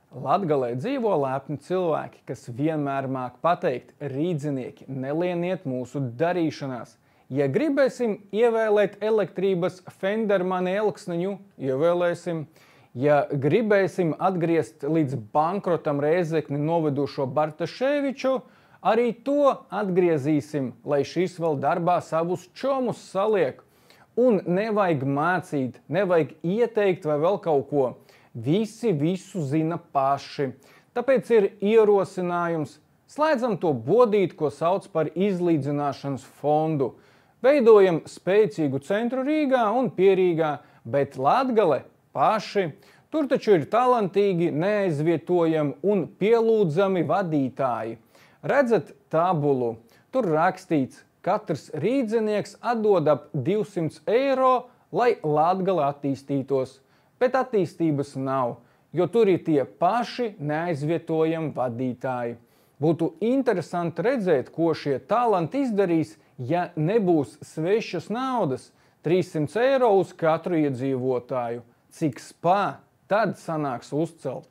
Latgalē dzīvo lepni cilvēki, kas vienmēr māk pateikt: rīdzinieki, nelieniet mūsu darīšanās. Ja gribēsim ievēlēt elektrības Fendermani Elksniņu, ievēlēsim. Ja gribēsim atgriezt līdz bankrotam Rēzekni novedušo Bartaševiču, arī to atgriezīsim, lai šis vēl darbā savus čomus saliek. Un nevajag mācīt, nevajag ieteikt vai vēl kaut ko. Visi visu zina paši. Tāpēc ir ierosinājums: slēdzam to bodīt, ko sauc par izlīdzināšanas fondu. Veidojam spēcīgu centru Rīgā un Pierīgā, bet Latgale paši. Tur taču ir talantīgi, neaizvietojami un pielūdzami vadītāji. Redzat tabulu? Tur rakstīts: katrs rīdzinieks atdod ap 200 eiro, lai Latgale attīstītos. Bet attīstības nav, jo tur ir tie paši neaizvietojami vadītāji. Būtu interesanti redzēt, ko šie talanti izdarīs, ja nebūs svešas naudas, 300 eiro uz katru iedzīvotāju. Cik spā tad sanāks uzcelt?